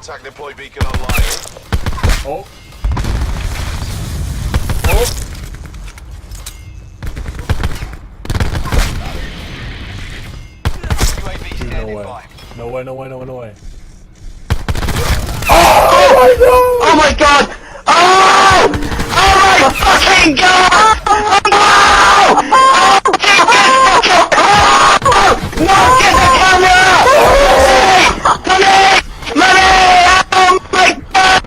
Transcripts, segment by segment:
Contact deploy beacon online. Oh. UAV Dude, standing no way. by. No way, no way, no way, no way. Oh my god! Oh! Oh my fucking god! Oh! No! Get the camera! Money! Oh my god!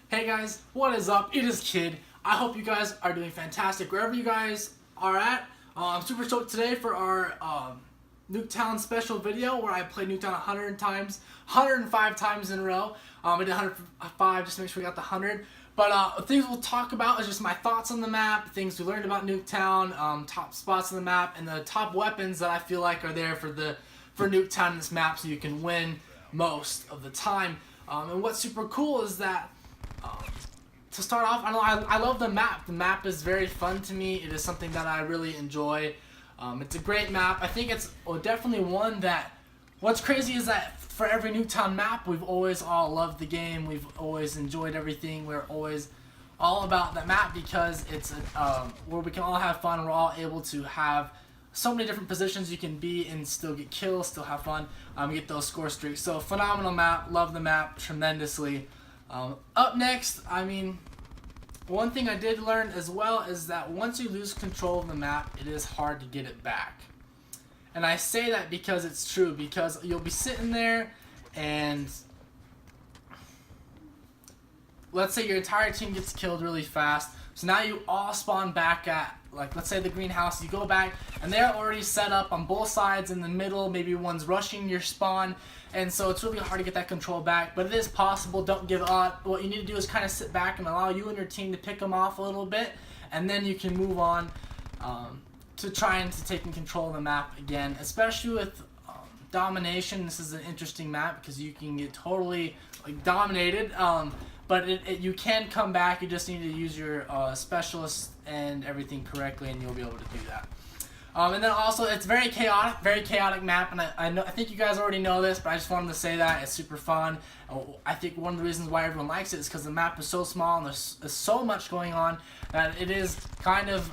Hey guys, what is up? It is Kid. I hope you guys are doing fantastic wherever you guys are at. I'm super stoked today for our Nuketown special video where I played Nuketown 105 times in a row. I did 105 just to make sure we got the 100. But things we'll talk about is just my thoughts on the map, things we learned about Nuketown, top spots on the map, and the top weapons that I feel like are there for Nuketown in this map so you can win most of the time. And what's super cool is that to start off, I love the map. The map is very fun to me. It is something that I really enjoy. It's a great map. I think it's definitely one that, what's crazy is that for every Nuketown map, we've always all loved the game. We've always enjoyed everything. We're always all about that map because it's where we can all have fun. We're all able to have so many different positions you can be and still get kills, still have fun, get those score streaks. So phenomenal map. Love the map tremendously. Up next, one thing I did learn as well is that once you lose control of the map, it is hard to get it back. And I say that because it's true, because you'll be sitting there and let's say your entire team gets killed really fast. So now you all spawn back at, like, let's say the greenhouse. You go back and they're already set up on both sides in the middle. Maybe one's rushing your spawn. And so it's really hard to get that control back. But it is possible. Don't give up. What you need to do is kind of sit back and allow you and your team to pick them off a little bit. And then you can move on to trying to taking control of the map again. Especially with domination. This is an interesting map because you can get totally dominated. But you can come back. You just need to use your specialists and everything correctly, and you'll be able to do that. And then also, it's very chaotic map, and I think you guys already know this, but I just wanted to say that it's super fun. I think one of the reasons why everyone likes it is because the map is so small and there's so much going on that it is kind of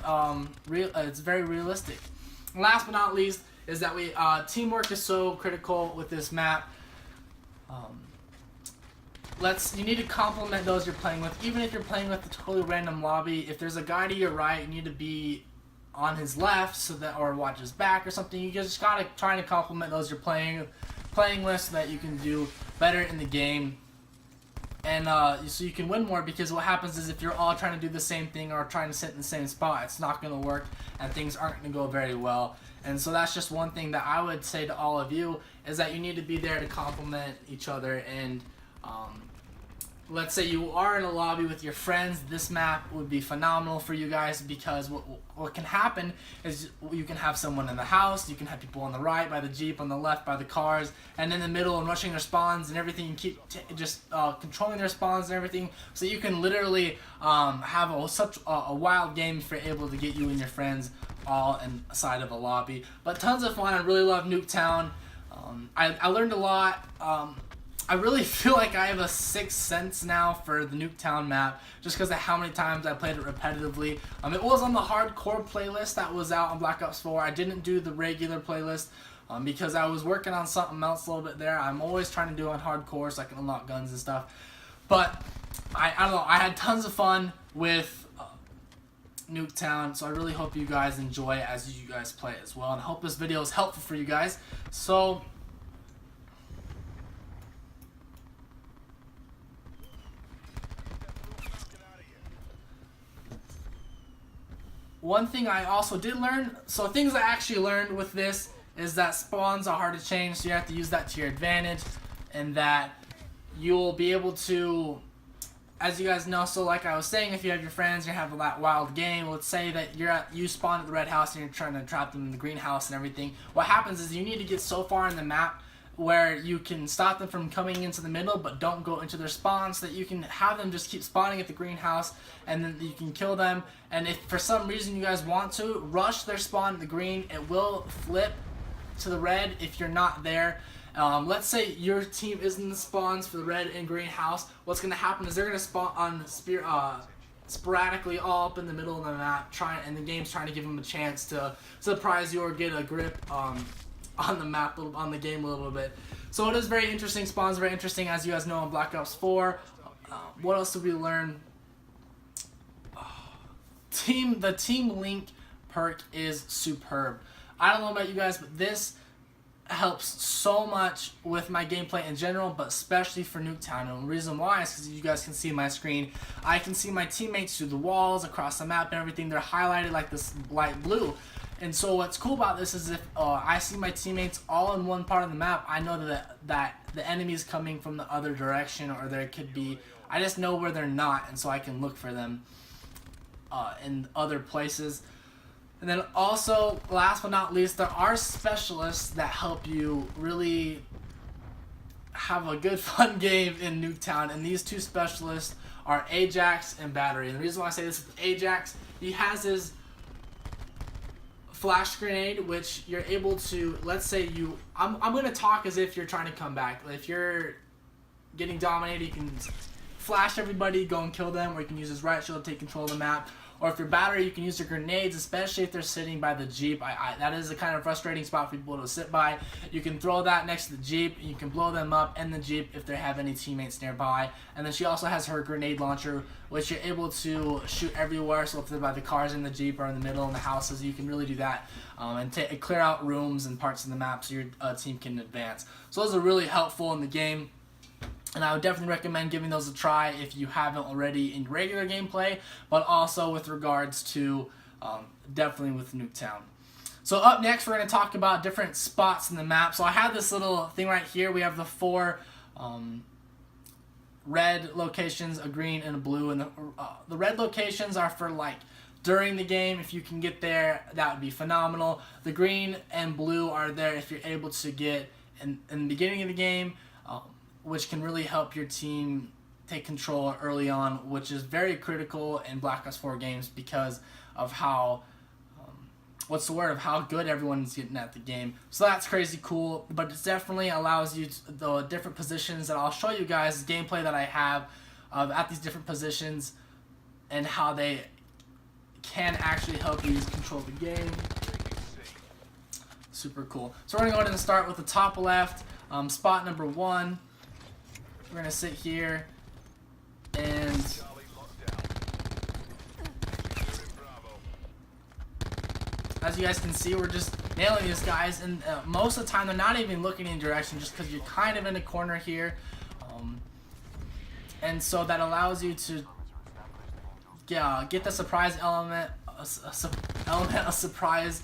it's very realistic. And last but not least is that teamwork is so critical with this map. You need to compliment those you're playing with, even if you're playing with a totally random lobby. If there's a guy to your right, you need to be on his left so that, or watch his back or something. You just gotta try to compliment those you're playing with so that you can do better in the game, and so you can win more. Because what happens is if you're all trying to do the same thing or trying to sit in the same spot, it's not gonna work and things aren't gonna go very well. And so that's just one thing that I would say to all of you, is that you need to be there to compliment each other. And let's say you are in a lobby with your friends, this map would be phenomenal for you guys, because what can happen is you can have someone in the house, you can have people on the right by the Jeep, on the left by the cars, and in the middle and rushing their spawns and everything. You keep controlling their spawns and everything, so you can literally have such a wild game if you're able to get you and your friends all inside of a lobby. But tons of fun. I really love Nuketown. I learned a lot. I really feel like I have a sixth sense now for the Nuketown map, just because of how many times I played it repetitively. It was on the hardcore playlist that was out on Black Ops 4. I didn't do the regular playlist because I was working on something else a little bit there. I'm always trying to do it on hardcore so I can unlock guns and stuff. But I don't know. I had tons of fun with Nuketown, so I really hope you guys enjoy it as you guys play it as well. And I hope this video is helpful for you guys. So one thing I also did learn, so things I actually learned with this is that spawns are hard to change, so you have to use that to your advantage, and that you'll be able to, as you guys know, so like I was saying, if you have your friends, you have that wild game, let's say that you spawn at the red house and you're trying to trap them in the greenhouse and everything. What happens is you need to get so far in the map where you can stop them from coming into the middle, but don't go into their spawn, so that you can have them just keep spawning at the greenhouse, and then you can kill them. And if for some reason you guys want to rush their spawn at the green, it will flip to the red if you're not there. Let's say your team is in the spawns for the red and green house. What's going to happen is they're going to spawn on sporadically all up in the middle of the map, and the game's trying to give them a chance to surprise you or get a grip on the map, on the game a little bit. So it is very interesting. Spawns very interesting, as you guys know, in Black Ops 4. What else did we learn? The Team Link perk is superb. I don't know about you guys, but this helps so much with my gameplay in general, but especially for Nuketown. And the reason why is because you guys can see my screen. I can see my teammates through the walls, across the map, and everything. They're highlighted like this light blue. And so what's cool about this is if I see my teammates all in one part of the map, I know that the enemy is coming from the other direction, or there could be. I just know where they're not, and so I can look for them in other places. And then also, last but not least, there are specialists that help you really have a good fun game in Nuketown. And these two specialists are Ajax and Battery. And the reason why I say this is Ajax, he has his flash grenade, which you're able to, let's say I'm going to talk as if you're trying to come back. If you're getting dominated, you can flash everybody, go and kill them, or you can use his right shield to take control of the map. Or if you're Battery, you can use your grenades, especially if they're sitting by the Jeep. That is a kind of frustrating spot for people to sit by. You can throw that next to the Jeep. You can blow them up in the Jeep if they have any teammates nearby. And then she also has her grenade launcher, which you're able to shoot everywhere. So if they're by the cars in the Jeep or in the middle in the houses, you can really do that and clear out rooms and parts of the map so your team can advance. So those are really helpful in the game. And I would definitely recommend giving those a try if you haven't already in regular gameplay, but also with regards to definitely with Nuketown. So up next, we're going to talk about different spots in the map. So I have this little thing right here. We have the 4 red locations, a green and a blue. And the red locations are for like during the game. If you can get there, that would be phenomenal. The green and blue are there if you're able to get in the beginning of the game, which can really help your team take control early on, which is very critical in Black Ops 4 games because of how, of how good everyone's getting at the game. So that's crazy cool, but it definitely allows you the different positions that I'll show you guys, the gameplay that I have at these different positions and how they can actually help you control the game. Super cool. So we're going to go ahead and start with the top left, spot number 1. We're going to sit here and as you guys can see, we're just nailing these guys, and most of the time they're not even looking in direction just because you're kind of in a corner here, and so that allows you to get the surprise element, a surprise,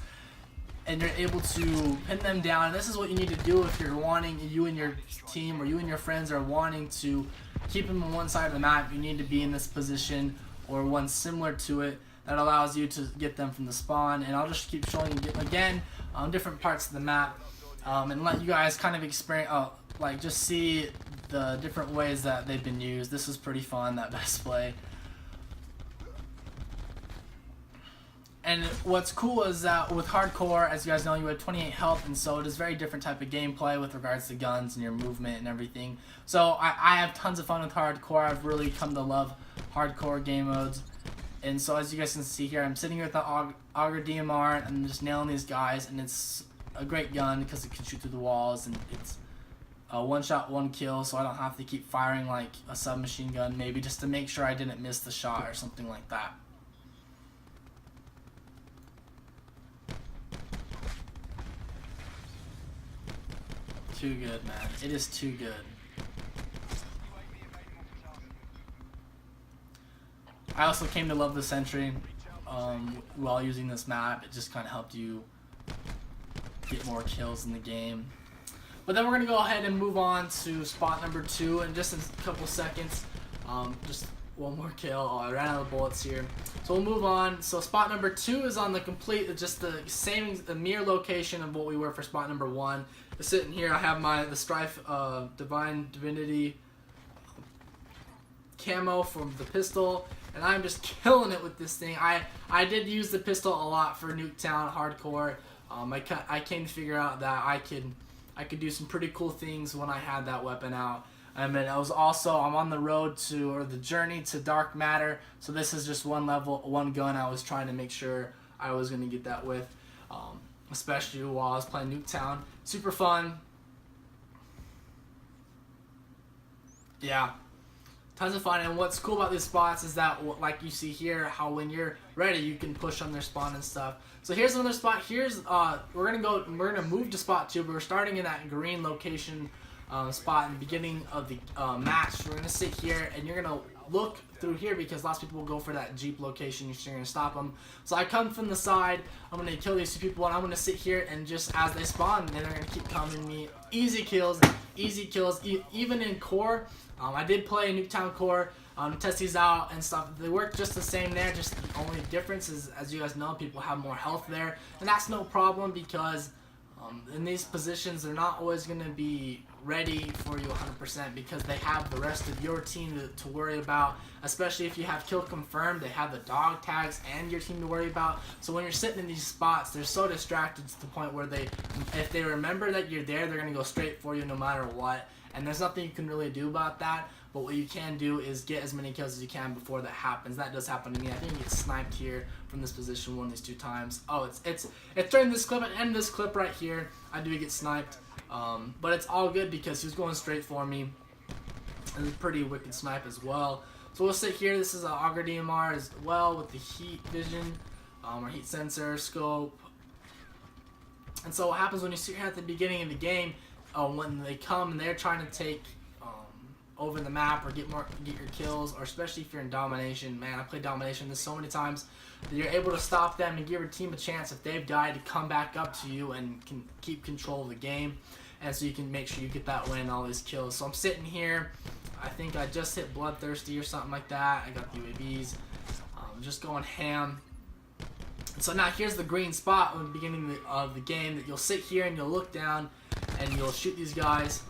and you're able to pin them down. And this is what you need to do if you're wanting, you and your team or you and your friends are wanting to keep them on one side of the map. You need to be in this position or one similar to it that allows you to get them from the spawn. And I'll just keep showing you again on different parts of the map and let you guys kind of experience, like just see the different ways that they've been used. This is pretty fun, that best play. And what's cool is that with hardcore, as you guys know, you have 28 health, and so it is very different type of gameplay with regards to guns and your movement and everything. So I have tons of fun with hardcore. I've really come to love hardcore game modes. And so as you guys can see here, I'm sitting here with the Auger DMR and I'm just nailing these guys, and it's a great gun because it can shoot through the walls, and it's a one shot, one kill, so I don't have to keep firing like a submachine gun maybe just to make sure I didn't miss the shot or something like that. Too good, man. It is too good. I also came to love the sentry while using this map. It just kind of helped you get more kills in the game. But then we're going to go ahead and move on to spot number 2 in just a couple seconds. Just one more kill. Oh, I ran out of bullets here. So we'll move on. So spot number 2 is on the complete, just the same, the mere location of what we were for spot number 1. Sitting here, I have the Strife Divine Divinity camo from the pistol, and I'm just killing it with this thing. I did use the pistol a lot for Nuketown hardcore. I came to figure out that I I could do some pretty cool things when I had that weapon out. And then I'm on the road to, or the journey to Dark Matter. So this is just one gun I was trying to make sure I was going to get that with. Especially while I was playing Nuketown. Super fun. Yeah. Tons of fun. And what's cool about these spots is that, like you see here, how when you're ready, you can push on their spawn and stuff. So here's another spot. Here's, we're gonna move to spot 2, but we're starting in that green location spot in the beginning of the match. We're gonna sit here, and you're gonna look through here because lots of people will go for that Jeep location. You're gonna stop them. So I come from the side. I'm gonna kill these 2 people, and I'm gonna sit here, and just as they spawn, then they're gonna keep coming me. Easy kills, easy kills. Even in core, I did play Nuketown core. Test these out and stuff. They work just the same there. Just the only difference is, as you guys know, people have more health there, and that's no problem because in these positions they're not always going to be ready for you 100% because they have the rest of your team to worry about. Especially if you have kill confirmed, they have the dog tags and your team to worry about. So when you're sitting in these spots, they're so distracted to the point where if they remember that you're there, they're going to go straight for you no matter what. And there's nothing you can really do about that. But what you can do is get as many kills as you can before that happens. That does happen to me. I think you get sniped here from this position one of these 2 times. Oh, it's during this clip and this clip right here. I do get sniped, but it's all good because he was going straight for me. And it's a pretty wicked snipe as well. So we'll sit here. This is an Auger DMR as well with the heat vision, or heat sensor scope. And so what happens when you sit here at the beginning of the game, when they come and they're trying to take over the map or get your kills, or especially if you're in domination. Man, I played domination this so many times that you're able to stop them and give your team a chance if they've died to come back up to you and can keep control of the game, and so you can make sure you get that win, all these kills. So I'm sitting here. I think I just hit Bloodthirsty or something like that. I got the UAVs. Just going ham. And so now here's the green spot at the beginning of the game that you'll sit here and you'll look down and you'll shoot these guys.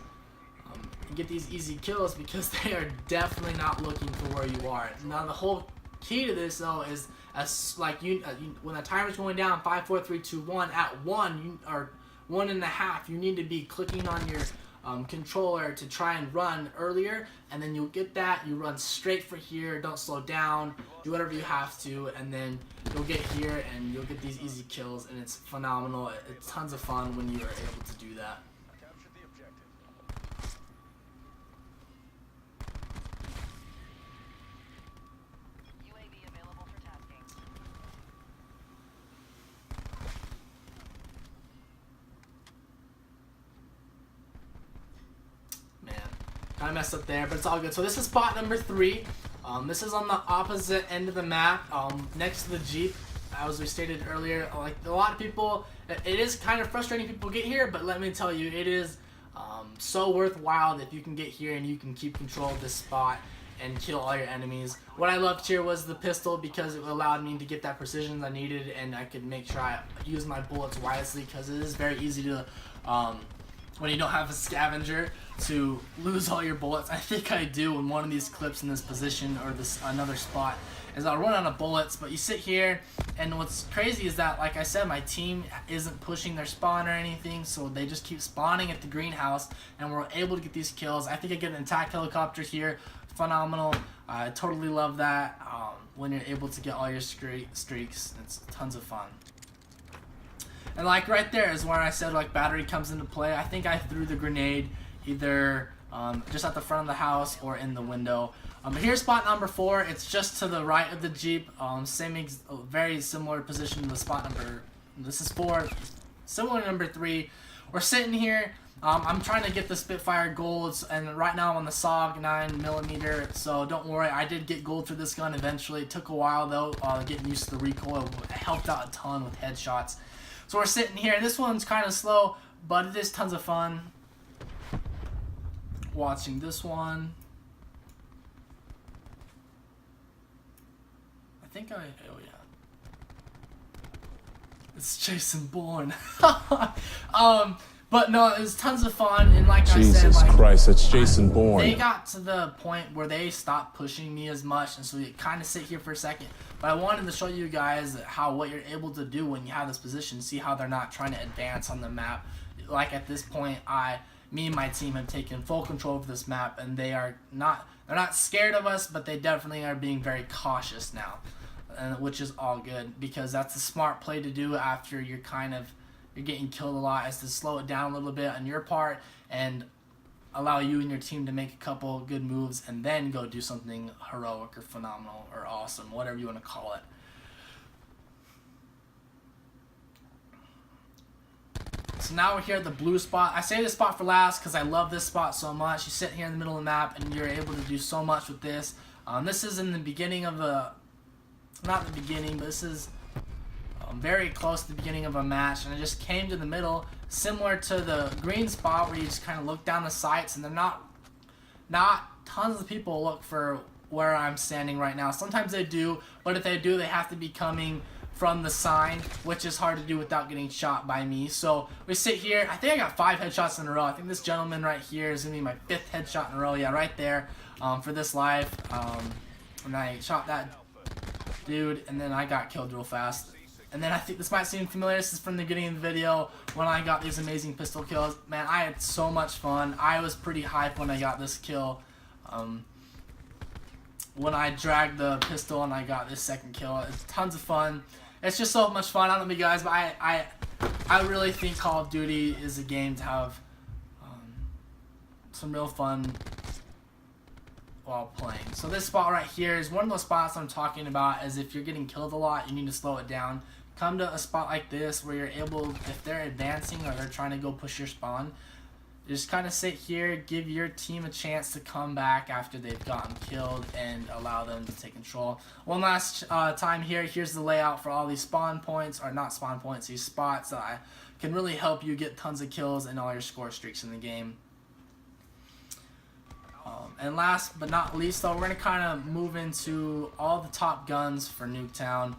Get these easy kills because they are definitely not looking for where you are. Now the whole key to this though is when the timer's going down 5, 4, 3, 2, 1 at 1 or 1.5, you need to be clicking on your controller to try and run earlier, and then you'll get that. You run straight for here, don't slow down, do whatever you have to, and then you'll get here and you'll get these easy kills, and it's phenomenal. It's tons of fun when you are able to do that. I messed up there, but it's all good. So this is spot number 3. This is on the opposite end of the map, next to the Jeep. As we stated earlier, like a lot of people, it is kind of frustrating people get here, but let me tell you, it is so worthwhile if you can get here and you can keep control of this spot and kill all your enemies. What I loved here was the pistol because it allowed me to get that precision I needed, and I could make sure I use my bullets wisely because it is very easy to when you don't have a scavenger to lose all your bullets. I think I do in one of these clips in this position or this another spot is I'll run out of bullets, but you sit here and what's crazy is that, like I said, my team isn't pushing their spawn or anything, so they just keep spawning at the greenhouse and we're able to get these kills. I think I get an attack helicopter here. Phenomenal. I totally love that when you're able to get all your streaks. It's tons of fun. And like right there is where I said like battery comes into play. I think I threw the grenade either just at the front of the house or in the window. But here's spot number 4. It's just to the right of the Jeep. Very similar position to the spot number. This is 4. Similar to number 3. We're sitting here. I'm trying to get the Spitfire golds, and right now I'm on the SOG 9mm, so don't worry, I did get gold for this gun eventually. It took a while though, getting used to the recoil. It helped out a ton with headshots. So we're sitting here, and this one's kind of slow, but it is tons of fun. Watching this one. Oh yeah. It's Jason Bourne. But no, it was tons of fun, and like I said, Jesus Christ, that's Jason Bourne. They got to the point where they stopped pushing me as much, and so you kind of sit here for a second. But I wanted to show you guys what you're able to do when you have this position. See how they're not trying to advance on the map. Like at this point, me and my team have taken full control of this map, and they're not scared of us, but they definitely are being very cautious now, which is all good, because that's a smart play to do after you're getting killed a lot, is to slow it down a little bit on your part and allow you and your team to make a couple good moves and then go do something heroic or phenomenal or awesome, whatever you want to call it. So now we're here at the blue spot. I saved this spot for last because I love this spot so much. You sit here in the middle of the map and you're able to do so much with this. This is in the beginning of not the beginning, but this is very close to the beginning of a match, and I just came to the middle, similar to the green spot where you just kind of look down the sights, and they're not tons of people look for where I'm standing right now. Sometimes they do, but if they do, they have to be coming from the sign, which is hard to do without getting shot by me. So we sit here. I think I got 5 headshots in a row. I think this gentleman right here is gonna be my 5th headshot in a row. Yeah, right there, for this live. And I shot that dude, and then I got killed real fast. And then I think this might seem familiar. This is from the beginning of the video when I got these amazing pistol kills. Man, I had so much fun. I was pretty hyped when I got this kill. When I dragged the pistol and I got this second kill, it's tons of fun. It's just so much fun. I don't know you guys, but I really think Call of Duty is a game to have some real fun while playing. So this spot right here is one of those spots I'm talking about, as if you're getting killed a lot, you need to slow it down. Come to a spot like this where you're able, if they're advancing or they're trying to go push your spawn, just kind of sit here, give your team a chance to come back after they've gotten killed and allow them to take control. One last time here, here's the layout for all these spawn points, or not spawn points, these spots that can really help you get tons of kills and all your score streaks in the game. And last but not least, though, we're going to kind of move into all the top guns for Nuketown.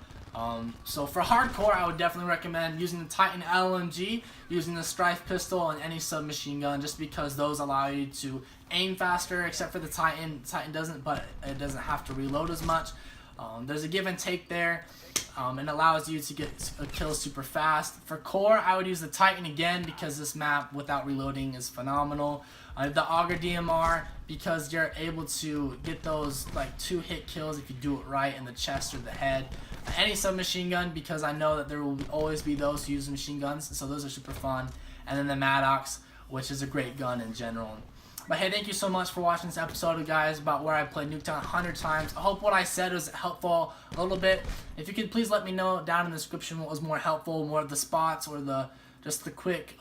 So for hardcore, I would definitely recommend using the Titan LMG, using the Strife pistol, and any submachine gun, just because those allow you to aim faster, except for the Titan. The Titan doesn't, but it doesn't have to reload as much. There's a give and take there, and allows you to get a kill super fast. For core, I would use the Titan again, because this map without reloading is phenomenal. The Auger DMR, because you're able to get those like 2-hit kills if you do it right in the chest or the head. Any submachine gun, because I know that there will always be those who use machine guns, so those are super fun. And then the Maddox, which is a great gun in general. But hey, thank you so much for watching this episode, guys, about where I played Nuketown 100 times. I hope what I said was helpful a little bit. If you could please let me know down in the description what was more helpful, more of the spots or just the quick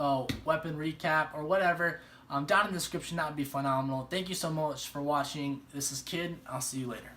weapon recap or whatever. Down in the description, that would be phenomenal. Thank you so much for watching. This is Kid. I'll see you later.